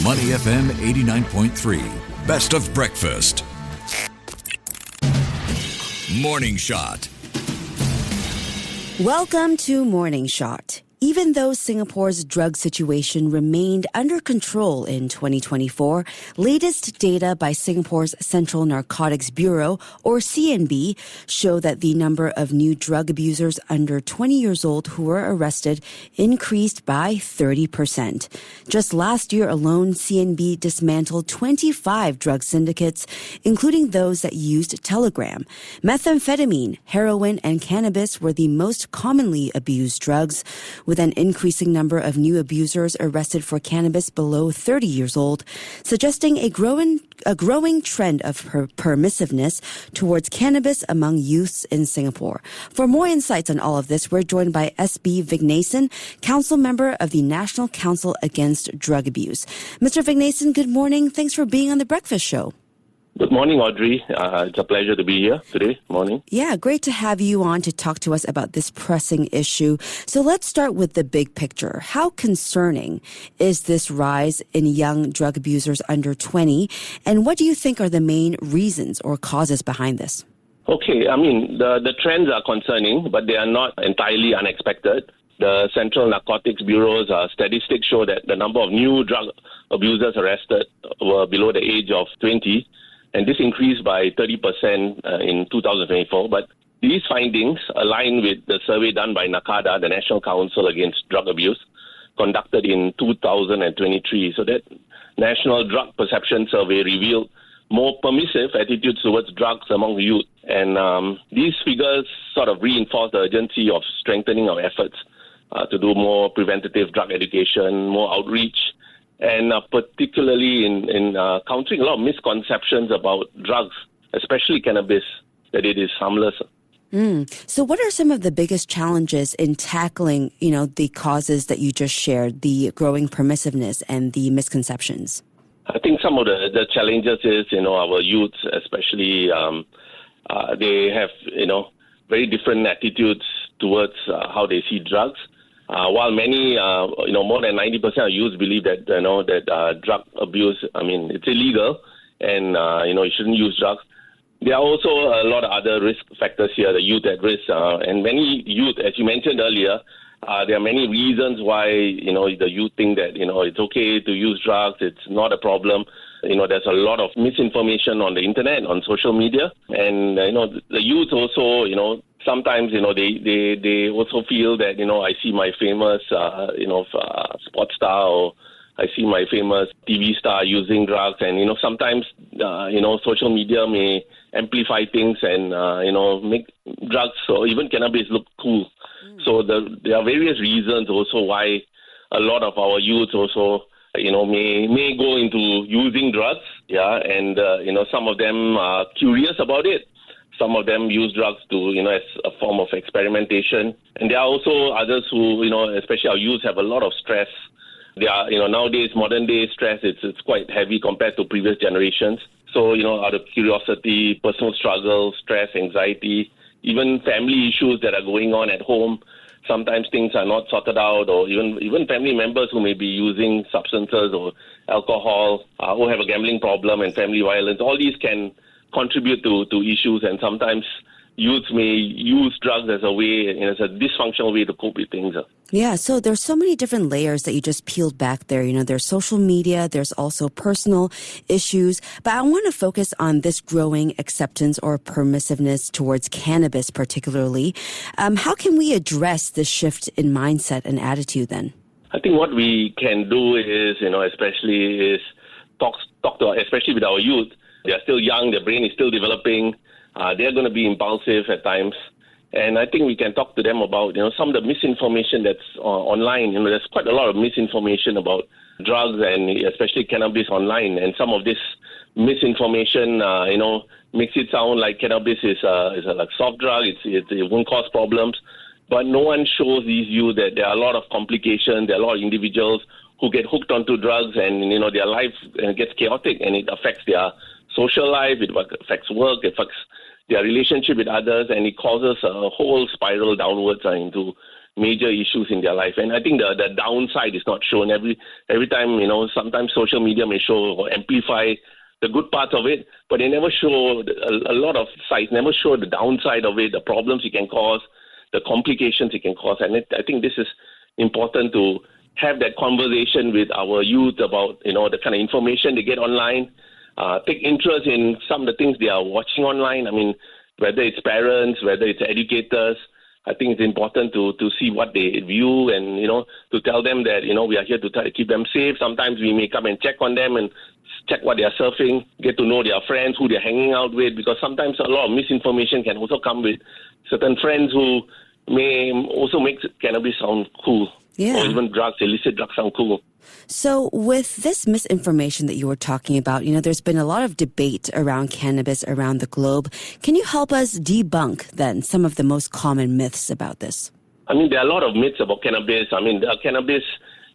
Money FM 89.3. Best of breakfast. Morning Shot. Welcome to Morning Shot. Even though Singapore's drug situation remained under control in 2024, latest data by Singapore's Central Narcotics Bureau, or CNB, show that the number of new drug abusers under 20 years old who were arrested increased by 30%. Just last year alone, CNB dismantled 25 drug syndicates, including those that used Telegram. Methamphetamine, heroin, and cannabis were the most commonly abused drugs, with an increasing number of new abusers arrested for cannabis below 30 years old, suggesting a growing trend of permissiveness towards cannabis among youths in Singapore. For more insights on all of this, we're joined by B Viknesan, Council Member of the National Council Against Drug Abuse. Mr. Viknesan, good morning. Thanks for being on The Breakfast Show. Good morning, Audrey. It's a pleasure to be here today morning. Yeah, great to have you on to talk to us about this pressing issue. So let's start with the big picture. How concerning is this rise in young drug abusers under 20? And what do you think are the main reasons or causes behind this? Okay, the trends are concerning, but they are not entirely unexpected. The Central Narcotics Bureau's statistics show that the number of new drug abusers arrested were below the age of 20. And this increased by 30% in 2024. But these findings align with the survey done by NACADA, the National Council Against Drug Abuse, conducted in 2023. So that National Drug Perception Survey revealed more permissive attitudes towards drugs among youth. And these figures sort of reinforce the urgency of strengthening our efforts to do more preventative drug education, more outreach, and particularly in countering a lot of misconceptions about drugs, especially cannabis, that it is harmless. So what are some of the biggest challenges in tackling, the causes that you just shared, the growing permissiveness and the misconceptions? I think some of the challenges is, our youth, especially, they have, very different attitudes towards how they see drugs. While many, more than 90% of youth believe that, that drug abuse, it's illegal and, you shouldn't use drugs. There are also a lot of other risk factors here, the youth at risk. And many youth, as you mentioned earlier, there are many reasons why, the youth think that, it's okay to use drugs. It's not a problem. There's a lot of misinformation on the internet, on social media. And, the youth also, sometimes, they also feel that, I see my famous, sports star, or I see my famous TV star using drugs. And, sometimes, social media may amplify things and, make drugs or even cannabis look cool. So there are various reasons also why a lot of our youth also, may go into using drugs. Yeah. And, some of them are curious about it. Some of them use drugs to, as a form of experimentation. And there are also others who, especially our youth, have a lot of stress. They are, nowadays, modern day stress, it's quite heavy compared to previous generations. So, out of curiosity, personal struggles, stress, anxiety, even family issues that are going on at home. Sometimes things are not sorted out, or even family members who may be using substances or alcohol, who have a gambling problem and family violence. All these can contribute to issues, and sometimes youth may use drugs as a way, as a dysfunctional way to cope with things. Yeah, so there's so many different layers that you just peeled back there. There's social media, there's also personal issues. But I want to focus on this growing acceptance or permissiveness towards cannabis particularly. How can we address this shift in mindset and attitude then? I think what we can do is, especially is talk to, especially with our youth. They're still young, their brain is still developing. They're going to be impulsive at times. And I think we can talk to them about, some of the misinformation that's online. There's quite a lot of misinformation about drugs and especially cannabis online. And some of this misinformation, makes it sound like cannabis is a soft drug. It won't cause problems. But no one shows these youth that there are a lot of complications. There are a lot of individuals who get hooked onto drugs and, their life gets chaotic and it affects their social life, it affects work, it affects their relationship with others, and it causes a whole spiral downwards into major issues in their life. And I think the downside is not shown every time. Sometimes social media may show or amplify the good parts of it, but they never show a lot of sides, never show the downside of it, the problems it can cause, the complications it can cause. And I think this is important to have that conversation with our youth about, the kind of information they get online, take interest in some of the things they are watching online. I mean, whether it's parents, whether it's educators, I think it's important to see what they view and, to tell them that, we are here to try to keep them safe. Sometimes we may come and check on them and check what they are surfing, get to know their friends, who they're hanging out with, because sometimes a lot of misinformation can also come with certain friends who may also make cannabis sound cool. Yeah. Or even illicit drugs sound cool. So with this misinformation that you were talking about, there's been a lot of debate around cannabis around the globe. Can you help us debunk then some of the most common myths about this? I mean, there are a lot of myths about cannabis. I mean, cannabis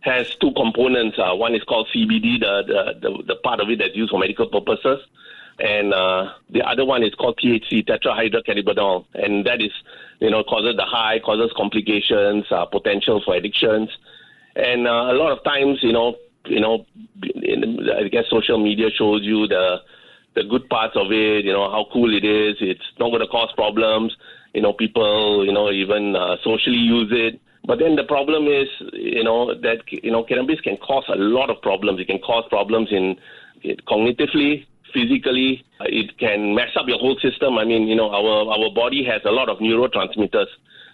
has two components. One is called CBD, the part of it that's used for medical purposes. And the other one is called THC, tetrahydrocannabinol. And that is, causes the high, causes complications, potential for addictions. And a lot of times, I guess social media shows you the good parts of it, how cool it is. It's not going to cause problems. People, even socially use it. But then the problem is, that, cannabis can cause a lot of problems. It can cause problems cognitively, physically. It can mess up your whole system. I mean, our body has a lot of neurotransmitters.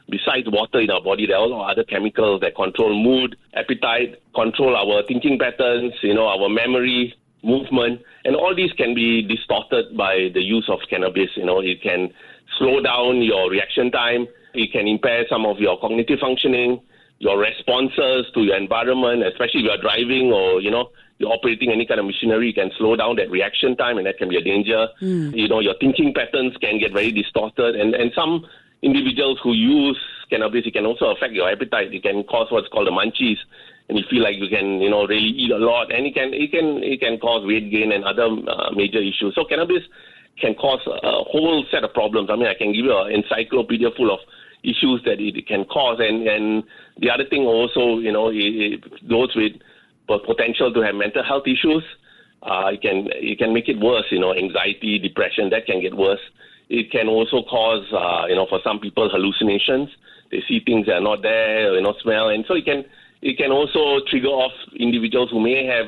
Besides water in our body, there are also other chemicals that control mood, appetite, control our thinking patterns, our memory, movement. And all these can be distorted by the use of cannabis. It can slow down your reaction time. It can impair some of your cognitive functioning, your responses to your environment, especially if you are driving or, you're operating any kind of machinery. You can slow down that reaction time, and that can be a danger. Your thinking patterns can get very distorted. And some individuals who use cannabis, it can also affect your appetite. It can cause what's called the munchies, and you feel like you can, really eat a lot. And it can cause weight gain and other major issues. So cannabis can cause a whole set of problems. I mean, I can give you an encyclopedia full of issues that it can cause. And the other thing also, those with potential to have mental health issues, it can make it worse, anxiety, depression, that can get worse. It can also cause, for some people, hallucinations. They see things that are not there, smell. And so it can also trigger off individuals who may have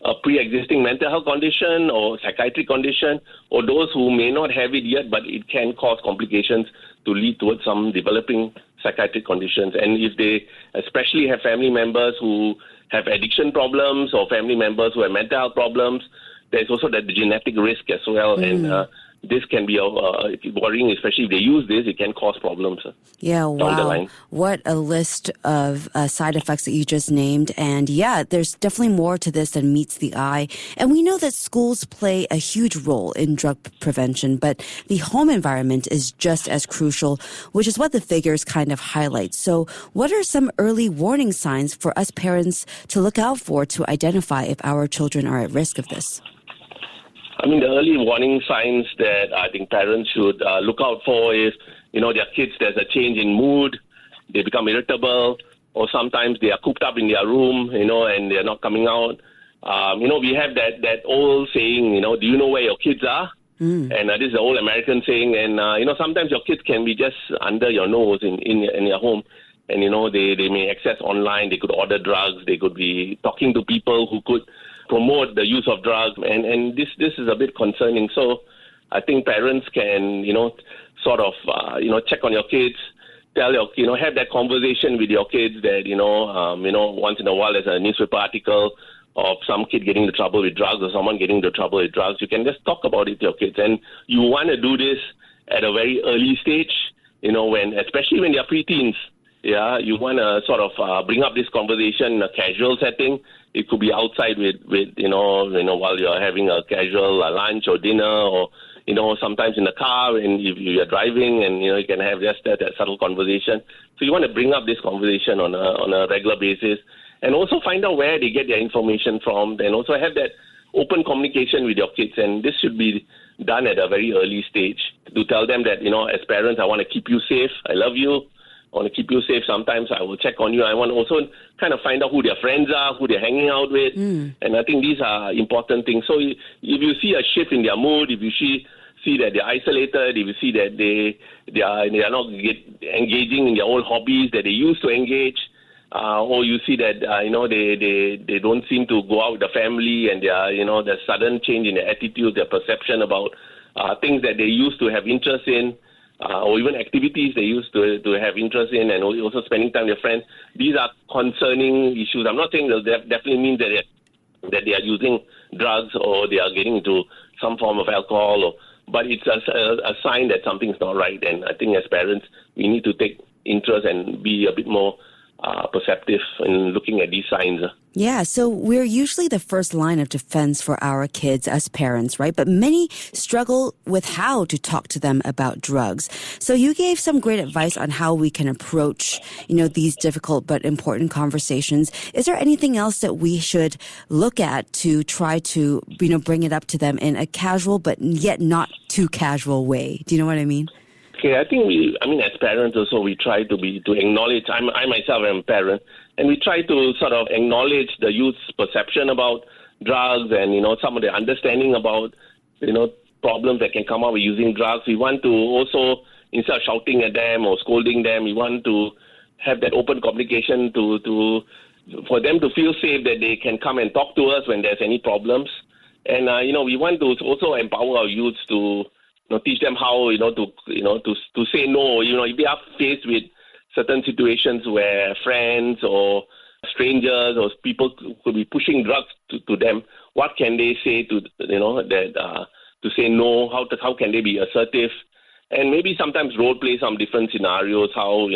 a pre-existing mental health condition or psychiatric condition, or those who may not have it yet, but it can cause complications to lead towards some developing psychiatric conditions. And if they especially have family members who have addiction problems or family members who have mental health problems, there's also the genetic risk as well. And this can be worrying, especially if they use this. It can cause problems. Yeah, down the line. What a list of side effects that you just named. And yeah, there's definitely more to this than meets the eye. And we know that schools play a huge role in drug prevention, but the home environment is just as crucial, which is what the figures kind of highlight. So what are some early warning signs for us parents to look out for to identify if our children are at risk of this? I mean, the early warning signs that I think parents should look out for is, their kids, there's a change in mood, they become irritable, or sometimes they are cooped up in their room, and they're not coming out. We have that old saying, do you know where your kids are? And this is the old American saying. And, sometimes your kids can be just under your nose in your home. And, they may access online, they could order drugs, they could be talking to people who could promote the use of drugs, and this is a bit concerning. So I think parents can, check on your kids, tell your, have that conversation with your kids that, once in a while there's a newspaper article of some kid getting into trouble with drugs or someone getting into trouble with drugs. You can just talk about it to your kids, and you want to do this at a very early stage, especially when they're preteens. Yeah, you want to bring up this conversation in a casual setting. It could be outside with while you're having a casual lunch or dinner, or sometimes in the car and if you're driving, and you can have just that subtle conversation. So you want to bring up this conversation on a regular basis, and also find out where they get their information from, and also have that open communication with your kids. And this should be done at a very early stage to tell them that as parents, I want to keep you safe. I love you. I want to keep you safe. Sometimes I will check on you. I want to also kind of find out who their friends are, who they're hanging out with. And I think these are important things. So if you see a shift in their mood, if you see that they're isolated, if you see that they are not engaging in their old hobbies that they used to engage, or you see that they don't seem to go out with the family, and there's sudden change in their attitude, their perception about things that they used to have interest in, or even activities they used to have interest in, and also spending time with their friends. These are concerning issues. I'm not saying that definitely means that they are using drugs or they are getting into some form of alcohol, but it's a sign that something's not right. And I think as parents, we need to take interest and be a bit more perceptive in looking at these signs. Yeah, so we're usually the first line of defense for our kids as parents, right? But many struggle with how to talk to them about drugs. So you gave some great advice on how we can approach, these difficult but important conversations. Is there anything else that we should look at to try to, bring it up to them in a casual but yet not too casual way? Do you know what I mean? Okay, I think as parents also, we try to acknowledge, I myself am a parent, and we try to sort of acknowledge the youth's perception about drugs and, some of the understanding about, problems that can come up with using drugs. We want to also, instead of shouting at them or scolding them, we want to have that open communication for them to feel safe that they can come and talk to us when there's any problems. And, we want to also empower our youths to teach them how, to say no. If they are faced with certain situations where friends or strangers or people could be pushing drugs to them, what can they say to say no? How can they be assertive? And maybe sometimes role play some different scenarios. How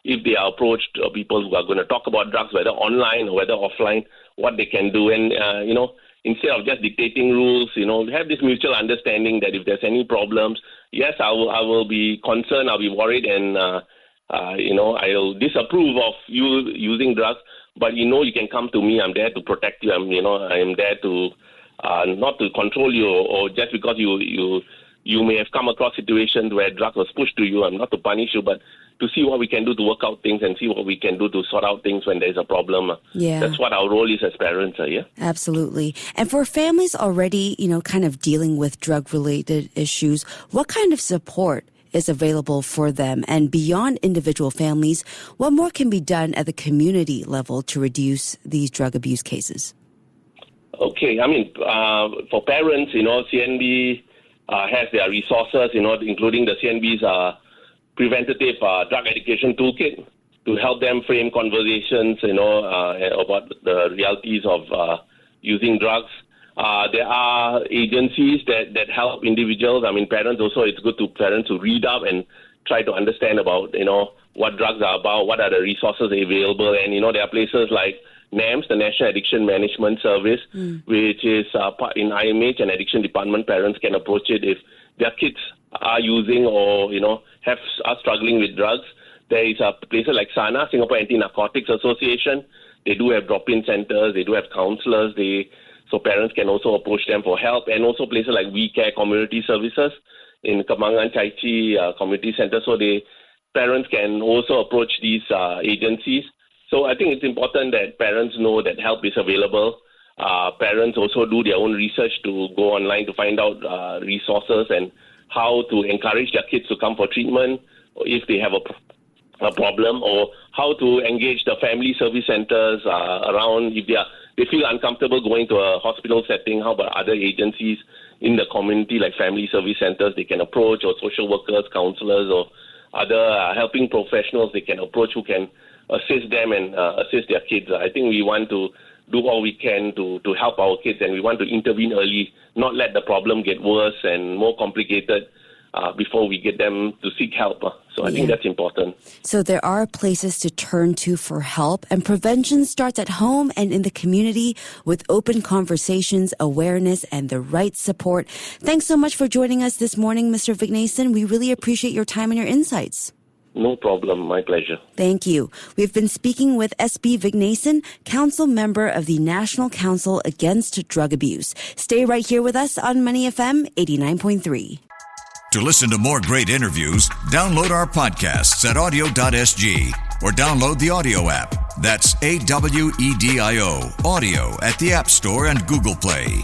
if they are approached people who are going to talk about drugs, whether online or whether offline, what they can do, and instead of just dictating rules, have this mutual understanding that if there's any problems, yes, I will be concerned, I'll be worried, and I'll disapprove of you using drugs. But you can come to me. I'm there to protect you. I'm there to not to control you, or just because you may have come across situations where drugs was pushed to you. I'm not to punish you, but to see what we can do to work out things and see what we can do to sort out things when there's a problem. Yeah. That's what our role is as parents, yeah? Absolutely. And for families already, kind of dealing with drug-related issues, what kind of support is available for them? And beyond individual families, what more can be done at the community level to reduce these drug abuse cases? Okay. For parents, CNB has their resources, including the CNB's preventative drug education toolkit to help them frame conversations, about the realities of using drugs. There are agencies that help individuals. Parents also, it's good to parents to read up and try to understand about, what drugs are about, what are the resources available. And, there are places like NAMS, the National Addiction Management Service, which is in IMH and Addiction Department. Parents can approach it if their kids are using or, are struggling with drugs. There is a places like SANA, Singapore Anti-Narcotics Association. They do have drop-in centers. They do have counselors. So parents can also approach them for help. And also places like We Care Community Services in Kembangan Chai Chee Community Center. So parents can also approach these agencies. So I think it's important that parents know that help is available. Parents also do their own research to go online to find out resources and how to encourage their kids to come for treatment if they have a problem, or how to engage the family service centers around if they feel uncomfortable going to a hospital setting. How about other agencies in the community like family service centers they can approach, or social workers, counselors, or other helping professionals they can approach who can assist them and assist their kids. I think we want to do all we can to help our kids, and we want to intervene early, not let the problem get worse and more complicated before we get them to seek help. So I think that's important. So there are places to turn to for help, and prevention starts at home and in the community with open conversations, awareness, and the right support. Thanks so much for joining us this morning, Mr. Viknesan. We really appreciate your time and your insights. No problem. My pleasure. Thank you. We've been speaking with B Viknesan, Council Member of the National Council Against Drug Abuse. Stay right here with us on Money FM 89.3. To listen to more great interviews, download our podcasts at audio.sg or download the audio app. That's AWEDIO, audio at the App Store and Google Play.